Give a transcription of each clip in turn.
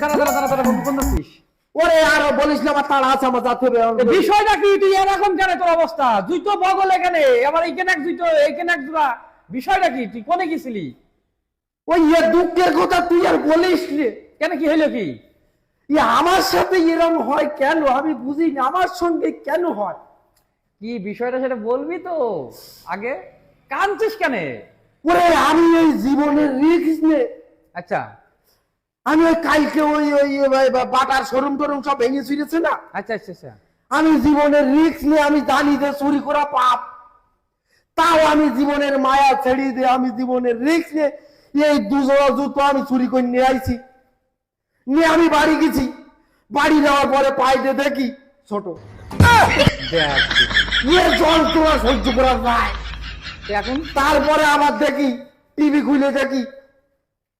কোন যাচ্ছিস? ওরে আর বলিস না, আমার তাড়া আছে, আমার যাতে হবে। বিষয়টা কি? তুই এরকম কেন তোর অবস্থা? জুতো বগল এখানে, আবার এইখানে এক জুতো, এইখানে এক জোড়া। বিষয়টা কি? তুই কোনে গেছিলি? ওই দুঃখের কথা তুই আর বলিস রে। কেন, কি হইলো কি? আমার সাথে এরকম হয় কেন আমি বুঝি না, আমার সঙ্গে কেন হয়? কি বিষয়টা সেটা বলবি তো আগে। কাঁদছিস কেন? ওরে আমি ওই জীবনের রিস্ক নে। আচ্ছা আমি ওই কালকে ওই বাটার শোরুম টোরুম সব ভেঙে ছিঁড়েছে না। আচ্ছা আচ্ছা আচ্ছা। আমি জীবনের রিস্ক নিয়ে, আমি জানি যে চুরি করা পাপ, তাও আমি জীবনের মায়া ছেড়ে দিয়ে আমি জীবনের রিস্ক নিয়ে এই দুজোড়া জুতো আমি চুরি করে নিয়ে আইছি। নিয়ে আমি বাড়ি গেছি, বাড়ি যাওয়ার পরে পাইতে দেখি ছোট জল তোমার সহ্য করা যায় এখন। তারপরে আবার দেখি টিভি খুলে দেখি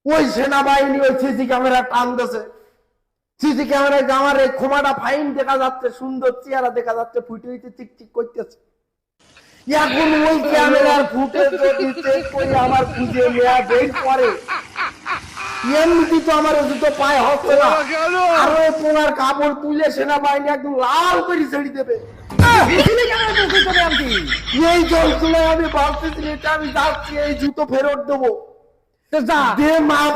ওই সেনাবাহিনী ওই সিসি ক্যামেরা টানতেছে। সিসি ক্যামেরায় আমার এই ক্ষমাটা ফাইন দেখা যাচ্ছে, সুন্দর চেহারা দেখা যাচ্ছে, ফুটে হইতে চিকচিক করতেছে। এখন ওই ক্যামেরার ফুটেজ যদি চেক করে আমার খুঁজে নেওয়া বের করে, এমনি তো আমার জুতো পায়ে হচ্ছে না, আর ওই পোনার কাপড় তুলে সেনাবাহিনী একদম লাল করে ছেড়ে দেবে। এই জলগুলো আমি ভাবতেছি, এটা আমি যাচ্ছি এই জুতো ফেরত দেবো। যা দে মাপ